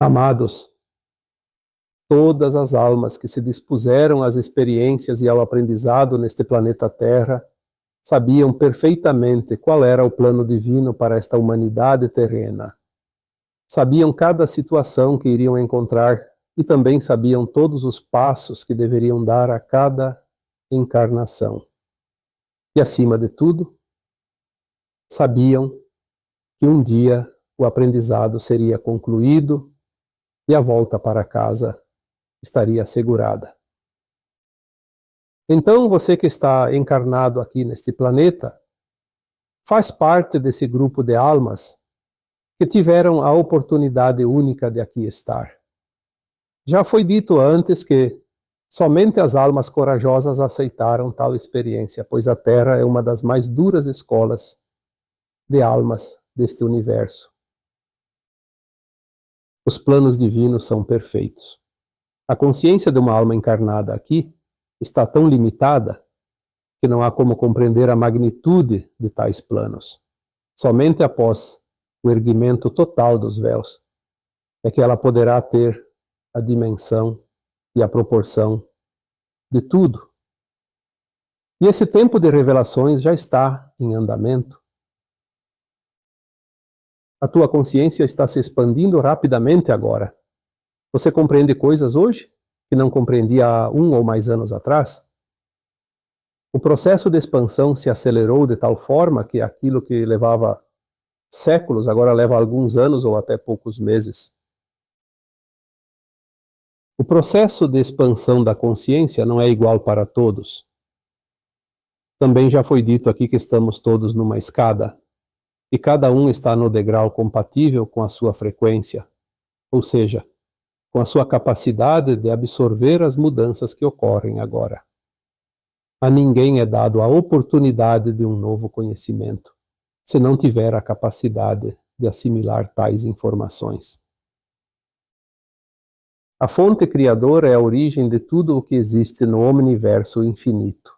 Amados, todas as almas que se dispuseram às experiências e ao aprendizado neste planeta Terra sabiam perfeitamente qual era o plano divino para esta humanidade terrena. Sabiam cada situação que iriam encontrar e também sabiam todos os passos que deveriam dar a cada encarnação. E, acima de tudo, sabiam que um dia o aprendizado seria concluído e a volta para casa estaria assegurada. Então, você que está encarnado aqui neste planeta, faz parte desse grupo de almas que tiveram a oportunidade única de aqui estar. Já foi dito antes que somente as almas corajosas aceitaram tal experiência, pois a Terra é uma das mais duras escolas de almas deste universo. Os planos divinos são perfeitos. A consciência de uma alma encarnada aqui está tão limitada que não há como compreender a magnitude de tais planos. Somente após o erguimento total dos véus é que ela poderá ter a dimensão e a proporção de tudo. E esse tempo de revelações já está em andamento. A tua consciência está se expandindo rapidamente agora. Você compreende coisas hoje que não compreendia há 1 ou mais anos atrás? O processo de expansão se acelerou de tal forma que aquilo que levava séculos agora leva alguns anos ou até poucos meses. O processo de expansão da consciência não é igual para todos. Também já foi dito aqui que estamos todos numa escada, e cada um está no degrau compatível com a sua frequência, ou seja, com a sua capacidade de absorver as mudanças que ocorrem agora. A ninguém é dado a oportunidade de um novo conhecimento, se não tiver a capacidade de assimilar tais informações. A fonte criadora é a origem de tudo o que existe no omniverso infinito.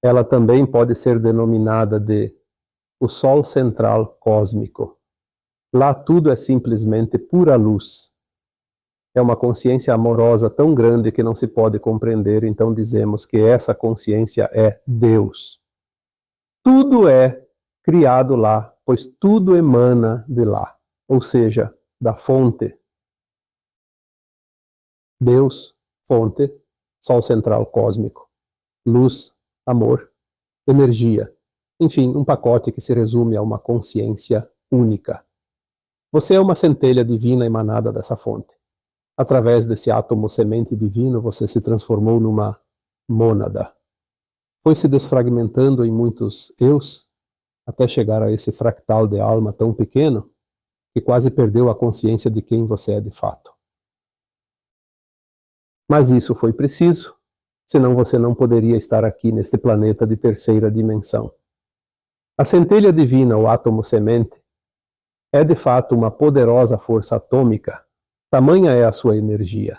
Ela também pode ser denominada de o Sol Central Cósmico. Lá tudo é simplesmente pura luz. É uma consciência amorosa tão grande que não se pode compreender, então dizemos que essa consciência é Deus. Tudo é criado lá, pois tudo emana de lá, ou seja, da fonte. Deus, fonte, Sol Central Cósmico, luz, amor, energia, enfim, um pacote que se resume a uma consciência única. Você é uma centelha divina emanada dessa fonte. Através desse átomo semente divino, você se transformou numa mônada. Foi se desfragmentando em muitos eus, até chegar a esse fractal de alma tão pequeno, que quase perdeu a consciência de quem você é de fato. Mas isso foi preciso, senão você não poderia estar aqui neste planeta de terceira dimensão. A centelha divina, o átomo semente, é de fato uma poderosa força atômica, tamanha é a sua energia.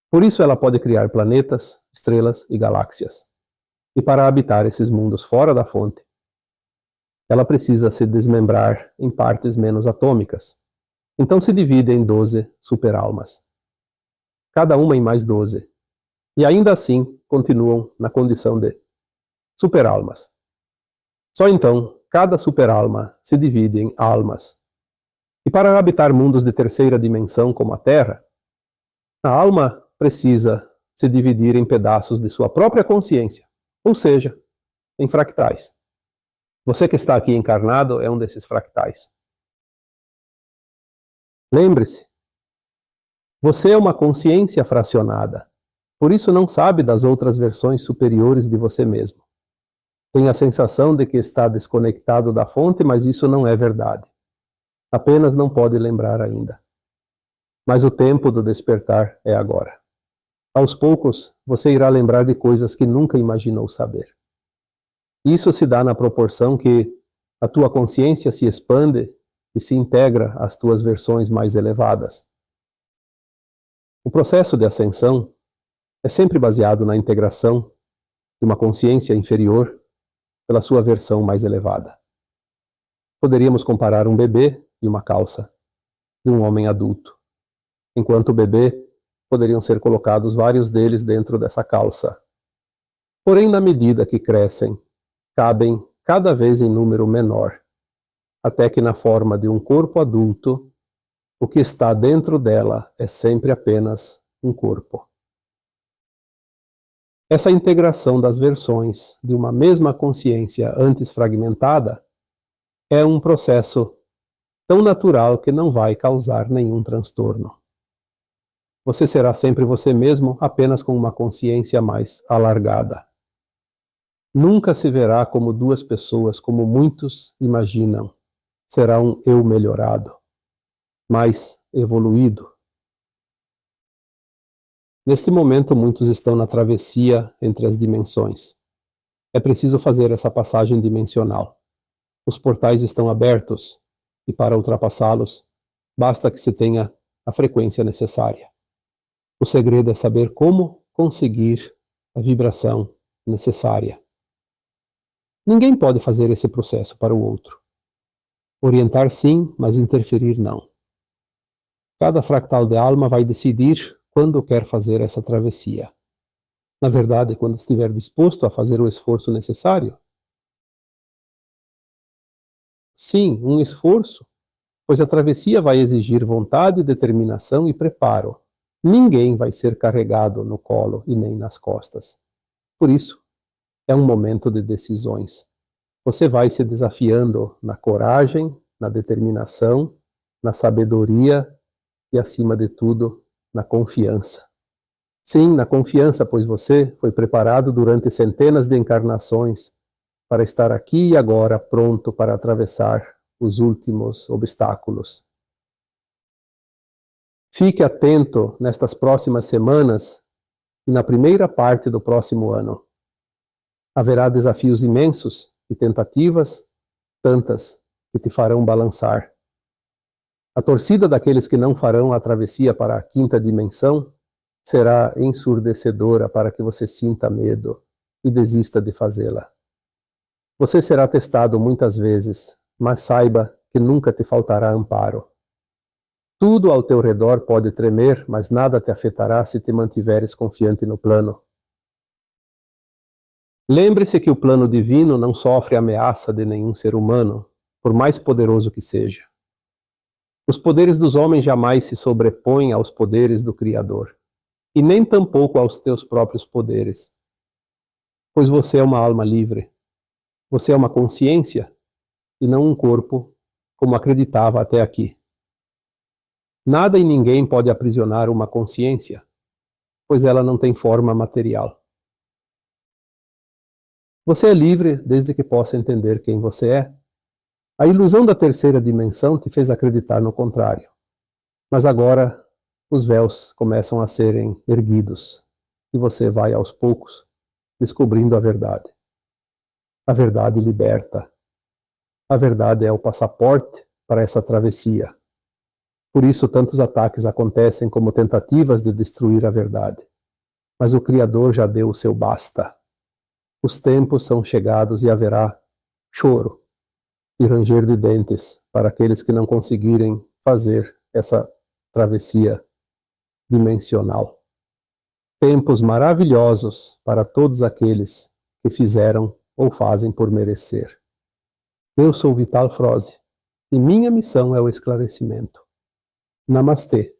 Por isso ela pode criar planetas, estrelas e galáxias. E para habitar esses mundos fora da fonte, ela precisa se desmembrar em partes menos atômicas. Então se divide em 12 superalmas. Cada uma em mais 12. E ainda assim continuam na condição de superalmas. Só então, cada superalma se divide em almas. E para habitar mundos de terceira dimensão como a Terra, a alma precisa se dividir em pedaços de sua própria consciência, ou seja, em fractais. Você que está aqui encarnado é um desses fractais. Lembre-se, você é uma consciência fracionada, por isso não sabe das outras versões superiores de você mesmo. Tem a sensação de que está desconectado da fonte, mas isso não é verdade. Apenas não pode lembrar ainda. Mas o tempo do despertar é agora. Aos poucos, você irá lembrar de coisas que nunca imaginou saber. Isso se dá na proporção que a tua consciência se expande e se integra às tuas versões mais elevadas. O processo de ascensão é sempre baseado na integração de uma consciência inferior pela sua versão mais elevada. Poderíamos comparar um bebê e uma calça de um homem adulto. Enquanto bebê, poderiam ser colocados vários deles dentro dessa calça. Porém, na medida que crescem, cabem cada vez em número menor, até que na forma de um corpo adulto, o que está dentro dela é sempre apenas um corpo. Essa integração das versões de uma mesma consciência antes fragmentada é um processo tão natural que não vai causar nenhum transtorno. Você será sempre você mesmo, apenas com uma consciência mais alargada. Nunca se verá como duas pessoas, como muitos imaginam. Será um eu melhorado, mais evoluído. Neste momento, muitos estão na travessia entre as dimensões. É preciso fazer essa passagem dimensional. Os portais estão abertos, e para ultrapassá-los, basta que se tenha a frequência necessária. O segredo é saber como conseguir a vibração necessária. Ninguém pode fazer esse processo para o outro. Orientar sim, mas interferir não. Cada fractal de alma vai decidir quando quer fazer essa travessia. Na verdade, quando estiver disposto a fazer o esforço necessário. Sim, um esforço, pois a travessia vai exigir vontade, determinação e preparo. Ninguém vai ser carregado no colo e nem nas costas. Por isso, é um momento de decisões. Você vai se desafiando na coragem, na determinação, na sabedoria e, acima de tudo, na confiança. Sim, na confiança, pois você foi preparado durante centenas de encarnações para estar aqui e agora pronto para atravessar os últimos obstáculos. Fique atento nestas próximas semanas e na primeira parte do próximo ano. Haverá desafios imensos e tentativas, tantas que te farão balançar. A torcida daqueles que não farão a travessia para a quinta dimensão será ensurdecedora para que você sinta medo e desista de fazê-la. Você será testado muitas vezes, mas saiba que nunca te faltará amparo. Tudo ao teu redor pode tremer, mas nada te afetará se te mantiveres confiante no plano. Lembre-se que o plano divino não sofre ameaça de nenhum ser humano, por mais poderoso que seja. Os poderes dos homens jamais se sobrepõem aos poderes do Criador, e nem tampouco aos teus próprios poderes. Pois você é uma alma livre. Você é uma consciência, e não um corpo, como acreditava até aqui. Nada e ninguém pode aprisionar uma consciência, pois ela não tem forma material. Você é livre desde que possa entender quem você é. A ilusão da terceira dimensão te fez acreditar no contrário. Mas agora os véus começam a serem erguidos e você vai aos poucos descobrindo a verdade. A verdade liberta. A verdade é o passaporte para essa travessia. Por isso tantos ataques acontecem como tentativas de destruir a verdade. Mas o Criador já deu o seu basta. Os tempos são chegados e haverá choro e ranger de dentes para aqueles que não conseguirem fazer essa travessia dimensional. Tempos maravilhosos para todos aqueles que fizeram ou fazem por merecer. Eu sou Vital Froze e minha missão é o esclarecimento. Namastê.